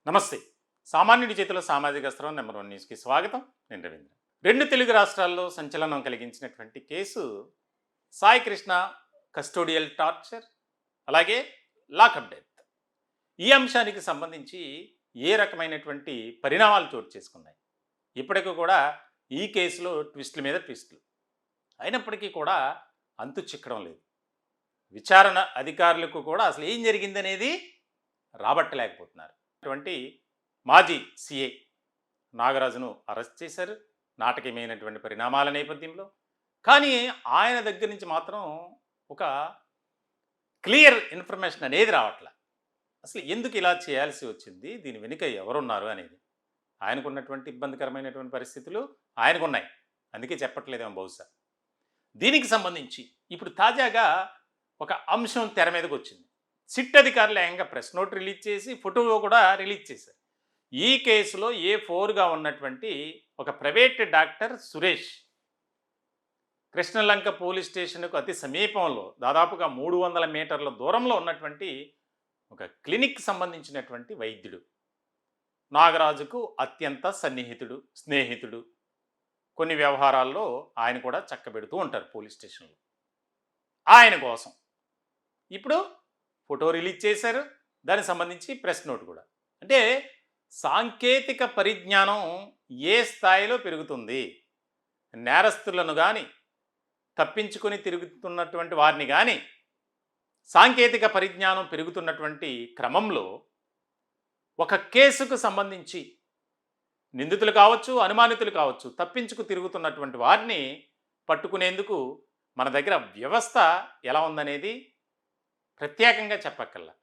నమస్తే. సామాన్యుడి చేతిలో సామాజిక అస్త్రం నెంబర్ 1 న్యూస్‌కి స్వాగతం. నేను రవీంద్ర. 2 తెలుగు రాష్ట్రాల్లో సంచలనం కలిగించినటువంటి case Sai Krishna custodial torture, అలాగే లాకప్ డెత్. ఈ అంశానికి సంబంధించి ఏ రకమైనటువంటి పరిణామాలు చోటు చేసుకున్నాయి? ఇప్పటికి కూడా ఈ కేసులో ట్విస్టుల మీద ట్విస్టులు. అయినప్పటికీ కూడా అంతు చిక్కడం లేదు. విచారణ అధికారులకు కూడా అసలు ఏం జరిగిందనేది రాబట్టలేకపోతున్నారు. అటువంటి మాజీ సిఐ నాగరాజును అరెస్ట్ చేశారు నాటకీయమైనటువంటి పరిణామాల నేపథ్యంలో. కానీ ఆయన దగ్గర నుంచి మాత్రం ఒక క్లియర్ ఇన్ఫర్మేషన్ అనేది రావట్లే. అసలు ఎందుకు ఇలా చేయాల్సి వచ్చింది, దీని వెనుక ఎవరున్నారు అనేది. ఆయనకున్నటువంటి ఇబ్బందికరమైనటువంటి పరిస్థితులు ఆయనకున్నాయి, అందుకే చెప్పట్లేదేమో బహుశా. దీనికి సంబంధించి ఇప్పుడు తాజాగా ఒక అంశం తెర మీదకి వచ్చింది. సిట్ అధికారులు ఏకంగా ప్రెస్ నోట్ రిలీజ్ చేసి ఫోటో కూడా రిలీజ్ చేశారు. ఈ కేసులో A4గా ఉన్నటువంటి ఒక private doctor Suresh Krishnalanka police స్టేషన్కు అతి సమీపంలో దాదాపుగా 300 మీటర్ల దూరంలో ఉన్నటువంటి ఒక క్లినిక్ సంబంధించినటువంటి వైద్యుడు. నాగరాజుకు అత్యంత సన్నిహితుడు, స్నేహితుడు. కొన్ని వ్యవహారాల్లో ఆయన కూడా చక్కబెడుతూ ఉంటారు పోలీస్ స్టేషన్లో. ఆయన కోసం ఇప్పుడు ఫోటో రిలీజ్ చేశారు, దానికి సంబంధించి ప్రెస్ నోట్ కూడా. అంటే సాంకేతిక పరిజ్ఞానం ఏ స్థాయిలో పెరుగుతుంది, నేరస్తులను కానీ తప్పించుకొని తిరుగుతున్నటువంటి వారిని కానీ సాంకేతిక పరిజ్ఞానం పెరుగుతున్నటువంటి క్రమంలో ఒక కేసుకు సంబంధించి నిందితులు కావచ్చు, అనుమానితులు కావచ్చు, తప్పించుకు తిరుగుతున్నటువంటి వారిని పట్టుకునేందుకు మన దగ్గర వ్యవస్థ ఎలా ఉందనేది ప్రత్యేకంగా చెప్పక్కర్లా.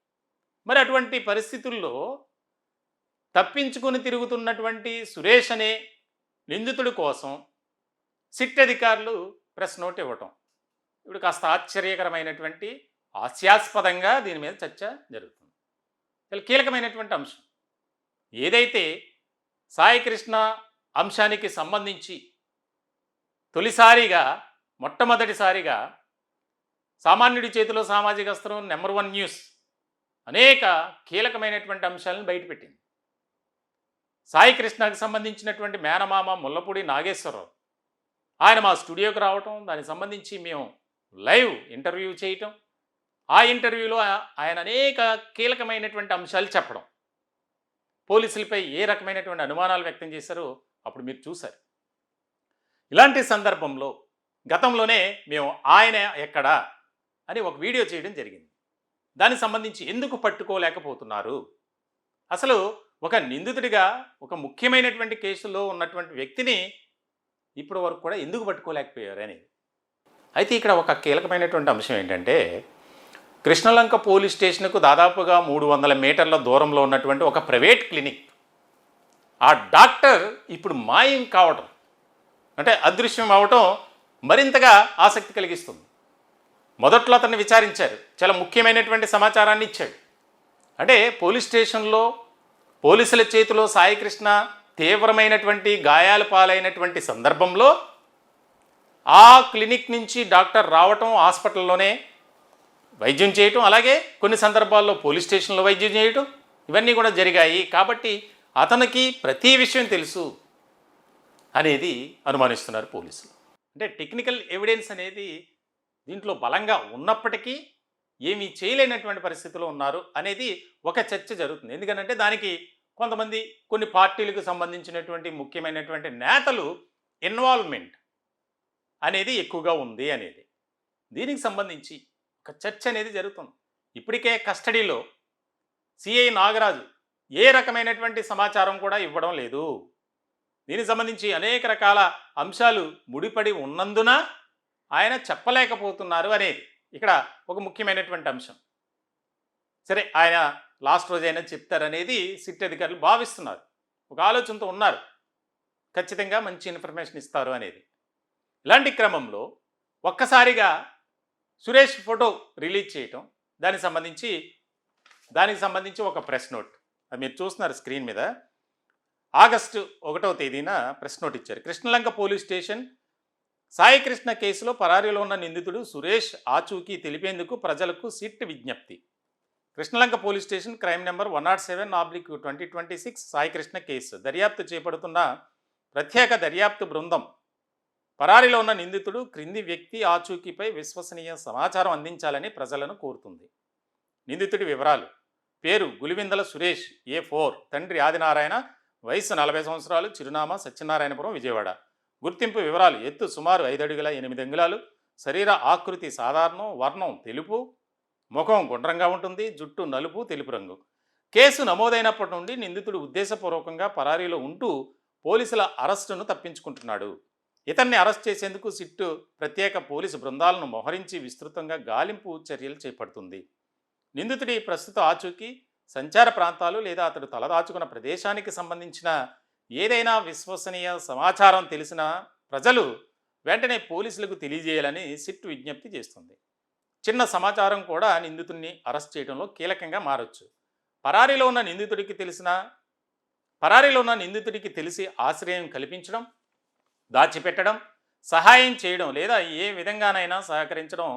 మరి అటువంటి పరిస్థితుల్లో తప్పించుకొని తిరుగుతున్నటువంటి సురేష్ అనే నిందితుడి కోసం సిట్ అధికారులు ప్రెస్ నోట్ ఇవ్వటం ఇప్పుడు కాస్త ఆశ్చర్యకరమైనటువంటి, హాస్యాస్పదంగా దీని మీద చర్చ జరుగుతుంది. చాలా కీలకమైనటువంటి అంశం. ఏదైతే సాయి కృష్ణ అంశానికి సంబంధించి మొట్టమొదటిసారిగా సామాన్యుడి చేతిలో సామాజిక అస్త్రం నెంబర్ 1 న్యూస్ అనేక కీలకమైనటువంటి అంశాలను బయటపెట్టింది. సాయి కృష్ణకు సంబంధించినటువంటి మేనమామ ముల్లపూడి నాగేశ్వరరావు ఆయన మా స్టూడియోకి రావటం, దానికి సంబంధించి మేము లైవ్ ఇంటర్వ్యూ చేయటం, ఆ ఇంటర్వ్యూలో ఆయన అనేక కీలకమైనటువంటి అంశాలు చెప్పడం, పోలీసులపై ఏ రకమైనటువంటి అనుమానాలు వ్యక్తం చేశారో అప్పుడు మీరు చూశారు. ఇలాంటి సందర్భంలో గతంలోనే మేము ఆయన ఎక్కడా అని ఒక వీడియో చేయడం జరిగింది. దానికి సంబంధించి ఎందుకు పట్టుకోలేకపోతున్నారు, అసలు ఒక నిందితుడిగా ఒక ముఖ్యమైనటువంటి కేసులో ఉన్నటువంటి వ్యక్తిని ఇప్పటి వరకు కూడా ఎందుకు పట్టుకోలేకపోయారు అనేది. అయితే ఇక్కడ ఒక కీలకమైనటువంటి అంశం ఏంటంటే, కృష్ణలంక పోలీస్ స్టేషన్కు దాదాపుగా 300 మీటర్ల దూరంలో ఉన్నటువంటి ఒక ప్రైవేట్ క్లినిక్, ఆ డాక్టర్ ఇప్పుడు మాయం కావటం, అంటే అదృశ్యం అవటం మరింతగా ఆసక్తి కలిగిస్తుంది. మొదట్లో అతన్ని విచారించారు, చాలా ముఖ్యమైనటువంటి సమాచారాన్ని ఇచ్చాడు. అంటే పోలీస్ స్టేషన్లో పోలీసుల చేతిలో సాయి కృష్ణ తీవ్రమైనటువంటి గాయాల పాలైనటువంటి సందర్భంలో ఆ క్లినిక్ నుంచి డాక్టర్ రావటం, హాస్పిటల్లోనే వైద్యం చేయటం, అలాగే కొన్ని సందర్భాల్లో పోలీస్ స్టేషన్లో వైద్యం చేయటం, ఇవన్నీ కూడా జరిగాయి. కాబట్టి అతనికి ప్రతి విషయం తెలుసు అనేది అనుమానిస్తున్నారు పోలీసులు. అంటే టెక్నికల్ ఎవిడెన్స్ అనేది దీంట్లో బలంగా ఉన్నప్పటికీ ఏమీ చేయలేనటువంటి పరిస్థితిలో ఉన్నారు అనేది ఒక చర్చ జరుగుతుంది. ఎందుకంటే దానికి కొంతమంది కొన్ని పార్టీలకు సంబంధించినటువంటి ముఖ్యమైనటువంటి నేతలు ఇన్వాల్వ్మెంట్ అనేది ఎక్కువగా ఉంది అనేది. దీనికి సంబంధించి ఒక చర్చ అనేది జరుగుతుంది. ఇప్పటికే కస్టడీలో సిఐ నాగరాజు ఏ రకమైనటువంటి సమాచారం కూడా ఇవ్వడం లేదు. దీనికి సంబంధించి అనేక రకాల అంశాలు ముడిపడి ఉన్నందున ఆయన చెప్పలేకపోతున్నారు అనేది ఇక్కడ ఒక ముఖ్యమైనటువంటి అంశం. సరే, ఆయన లాస్ట్ రోజైనా చెప్తారనేది సిట్ అధికారులు భావిస్తున్నారు, ఒక ఆలోచనతో ఉన్నారు, ఖచ్చితంగా మంచి ఇన్ఫర్మేషన్ ఇస్తారు అనేది. ఇలాంటి క్రమంలో ఒక్కసారిగా సురేష్ ఫోటో రిలీజ్ చేయటం, దానికి సంబంధించి ఒక ప్రెస్ నోట్, అది మీరు చూస్తున్నారు స్క్రీన్ మీద. ఆగస్టు 1వ తేదీన ప్రెస్ నోట్ ఇచ్చారు. కృష్ణలంక పోలీస్ స్టేషన్ సాయి కృష్ణ కేసులో పరారీలో ఉన్న నిందితుడు సురేష్ ఆచూకీ తెలిపేందుకు ప్రజలకు సిట్ విజ్ఞప్తి. Krishnalanka police station crime number 107/2026 Saikrishna case దర్యాప్తు చేపడుతున్న ప్రత్యేక దర్యాప్తు బృందం పరారీలో ఉన్న నిందితుడు క్రింది వ్యక్తి ఆచూకీపై విశ్వసనీయ సమాచారం అందించాలని ప్రజలను కోరుతుంది. నిందితుడి వివరాలు: పేరు గులివిందల సురేష్, A4, తండ్రి ఆదినారాయణ, వయసు 40 సంవత్సరాలు, చిరునామా సత్యనారాయణపురం, విజయవాడ. గుర్తింపు వివరాలు: ఎత్తు సుమారు 5 అడుగుల 8 అంగుళాలు, శరీర ఆకృతి సాధారణం, వర్ణం తెలుపు, ముఖం గుండ్రంగా ఉంటుంది, జుట్టు నలుపు తెలుపు రంగు. కేసు నమోదైనప్పటి నుండి నిందితుడు ఉద్దేశపూర్వకంగా పరారీలో ఉంటూ పోలీసుల అరెస్టును తప్పించుకుంటున్నాడు. ఇతన్ని అరెస్ట్ చేసేందుకు సిట్టు ప్రత్యేక పోలీసు బృందాలను మోహరించి విస్తృతంగా గాలింపు చర్యలు చేపడుతుంది. నిందితుడి ప్రస్తుత ఆచూకీ, సంచార ప్రాంతాలు లేదా అతడు తలదాచుకున్న ప్రదేశానికి సంబంధించిన ఏదైనా విశ్వసనీయ సమాచారం తెలిసిన ప్రజలు వెంటనే పోలీసులకు తెలియజేయాలని సిట్ విజ్ఞప్తి చేస్తుంది. చిన్న సమాచారం కూడా నిందితుడిని అరెస్ట్ చేయడంలో కీలకంగా మారచ్చు. పరారీలో ఉన్న నిందితుడికి తెలిసి ఆశ్రయం కల్పించడం, దాచిపెట్టడం, సహాయం చేయడం లేదా ఏ విధంగానైనా సహకరించడం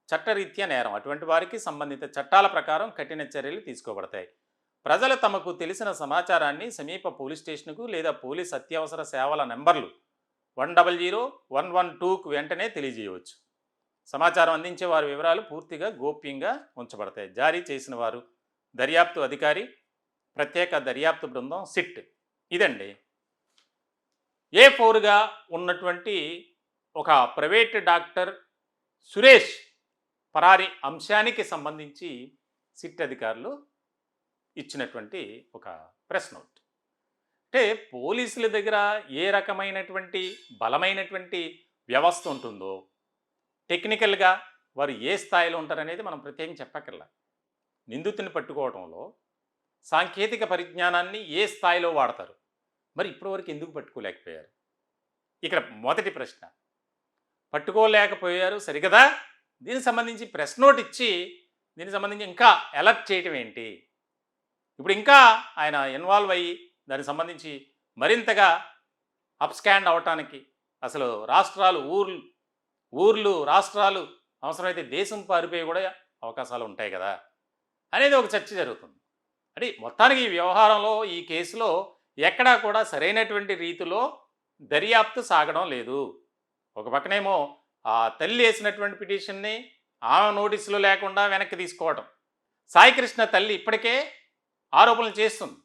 చట్టరీత్యా నేరం. అటువంటి వారికి సంబంధిత చట్టాల ప్రకారం కఠిన చర్యలు తీసుకోబడతాయి. ప్రజలు తమకు తెలిసిన సమాచారాన్ని సమీప పోలీస్ స్టేషన్కు లేదా పోలీస్ అత్యవసర సేవల నెంబర్లు 100, 112కు వెంటనే తెలియజేయవచ్చు. సమాచారం అందించే వారి వివరాలు పూర్తిగా గోప్యంగా ఉంచబడతాయి. జారీ చేసిన వారు దర్యాప్తు అధికారి, ప్రత్యేక దర్యాప్తు బృందం, సిట్. ఇదండి A4గా ఉన్నటువంటి ఒక ప్రైవేట్ డాక్టర్ సురేష్ పరారీ అంశానికి సంబంధించి సిట్ అధికారులు ఇచ్చినటువంటి ఒక ప్రెస్ నోట్. అంటే పోలీసుల దగ్గర ఏ రకమైనటువంటి బలమైనటువంటి వ్యవస్థ ఉంటుందో, టెక్నికల్గా వారు ఏ స్థాయిలో ఉంటారనేది మనం ప్రత్యేకంగా చెప్పక్కర్లా. నిందితుని పట్టుకోవడంలో సాంకేతిక పరిజ్ఞానాన్ని ఏ స్థాయిలో వాడతారు, మరి ఇప్పటివరకు ఎందుకు పట్టుకోలేకపోయారు? ఇక్కడ మొదటి ప్రశ్న. పట్టుకోలేకపోయారు సరికదా, దీనికి సంబంధించి ప్రెస్ నోట్ ఇచ్చి దీనికి సంబంధించి ఇంకా అలర్ట్ చేయటం ఏంటి? ఇప్పుడు ఇంకా ఆయన ఇన్వాల్వ్ అయ్యి దానికి సంబంధించి మరింతగా అప్స్కాండ్ అవటానికి, అసలు రాష్ట్రాలు ఊర్లు రాష్ట్రాలు అవసరమైతే దేశం పారిపోయి కూడా అవకాశాలు ఉంటాయి కదా అనేది ఒక చర్చ జరుగుతుంది. అంటే మొత్తానికి ఈ వ్యవహారంలో, ఈ కేసులో ఎక్కడా కూడా సరైనటువంటి రీతిలో దర్యాప్తు సాగడం లేదు. ఒక పక్కనేమో ఆ తల్లి వేసినటువంటి పిటిషన్ని ఆమె నోటీసులు లేకుండా వెనక్కి తీసుకోవడం, సాయికృష్ణ తల్లి ఇప్పటికే ఆరోపణలు చేస్తుంది.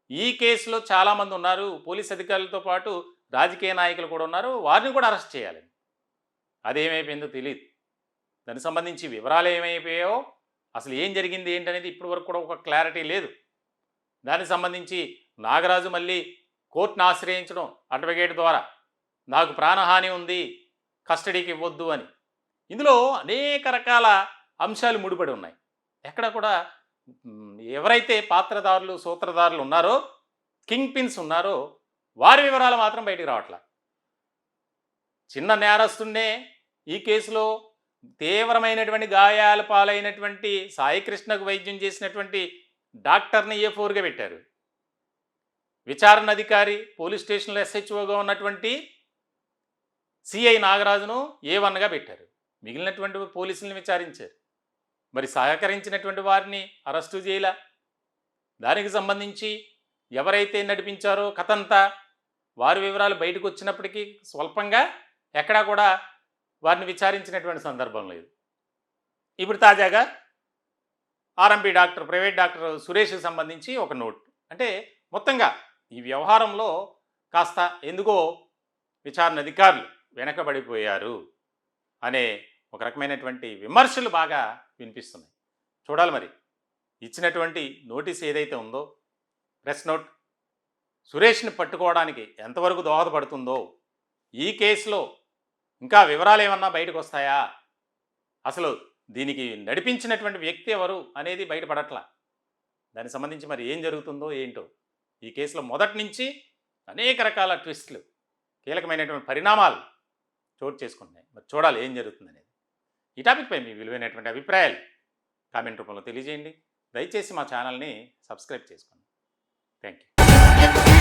ఈ కేసులో చాలామంది ఉన్నారు, పోలీస్ అధికారులతో పాటు రాజకీయ నాయకులు కూడా ఉన్నారు, వారిని కూడా అరెస్ట్ చేయాలి. అదేమైపోయిందో తెలియదు. దానికి సంబంధించి వివరాలు ఏమైపోయాయో, అసలు ఏం జరిగింది ఏంటనేది ఇప్పటి వరకు కూడా ఒక క్లారిటీ లేదు. దానికి సంబంధించి నాగరాజు మళ్ళీ కోర్టును ఆశ్రయించడం అడ్వకేట్ ద్వారా, నాకు ప్రాణహాని ఉంది, కస్టడీకి ఇవ్వద్దు అని. ఇందులో అనేక రకాల అంశాలు ముడిపడి ఉన్నాయి. ఎక్కడ కూడా ఎవరైతే పాత్రదారులు, సూత్రధారులు ఉన్నారో, కింగ్ పిన్స్ ఉన్నారో వారి వివరాలు మాత్రం బయటికి రావట్లా. చిన్న నేరస్తున్నే ఈ కేసులో తీవ్రమైనటువంటి గాయాల పాలైనటువంటి సాయికృష్ణకు వైద్యం చేసినటువంటి డాక్టర్ని A4గా పెట్టారు. విచారణ అధికారి పోలీస్ స్టేషన్లో SHOగా ఉన్నటువంటి CI నాగరాజును A1గా పెట్టారు. మిగిలినటువంటి పోలీసులను విచారించారు. మరి సహకరించినటువంటి వారిని అరెస్టు చేయలా. దానికి సంబంధించి ఎవరైతే నడిపించారో కథంతా వారి వివరాలు బయటకు వచ్చినప్పటికీ స్వల్పంగా ఎక్కడా కూడా వారిని విచారించినటువంటి సందర్భం లేదు. ఇప్పుడు తాజాగా RMP డాక్టర్, ప్రైవేట్ డాక్టర్ సురేష్కి సంబంధించి ఒక నోట్. అంటే మొత్తంగా ఈ వ్యవహారంలో కాస్త ఎందుకో విచారణ అధికారులు వెనకబడిపోయారు అనే ఒక రకమైనటువంటి విమర్శలు బాగా వినిపిస్తున్నాయి. చూడాలి మరి ఇచ్చినటువంటి నోటీస్ ఏదైతే ఉందో, ప్రెస్ నోట్, సురేష్ని పట్టుకోవడానికి ఎంతవరకు దోహదపడుతుందో, ఈ కేసులో ఇంకా వివరాలు ఏమన్నా బయటకు వస్తాయా, అసలు దీనికి నడిపించినటువంటి వ్యక్తి ఎవరు అనేది బయటపడట్లా. దానికి సంబంధించి మరి ఏం జరుగుతుందో ఏంటో. ఈ కేసులో మొదటి నుంచి అనేక రకాల ట్విస్టులు, కీలకమైనటువంటి పరిణామాలు చోటు చేసుకుంటున్నాయి. మరి చూడాలి ఏం జరుగుతుందనేది. ఈ టాపిక్పై మీ విలువైనటువంటి అభిప్రాయాలు కామెంట్ రూపంలో తెలియజేయండి. దయచేసి మా ఛానల్ని సబ్స్క్రైబ్ చేసుకోండి. Thank you.